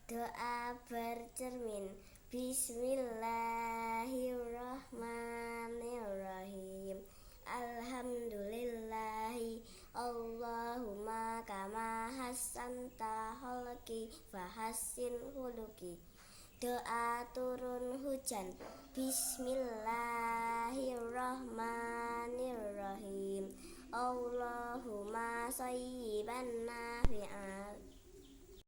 Doa bercermin Bismillahirrahmanirrahim. Alhamdulillahi Allahumma kama hassanta khalqi fahassin khuluqi. Doa turun hujan Bismillahirrahmanirrahim. Allahumma sayyiban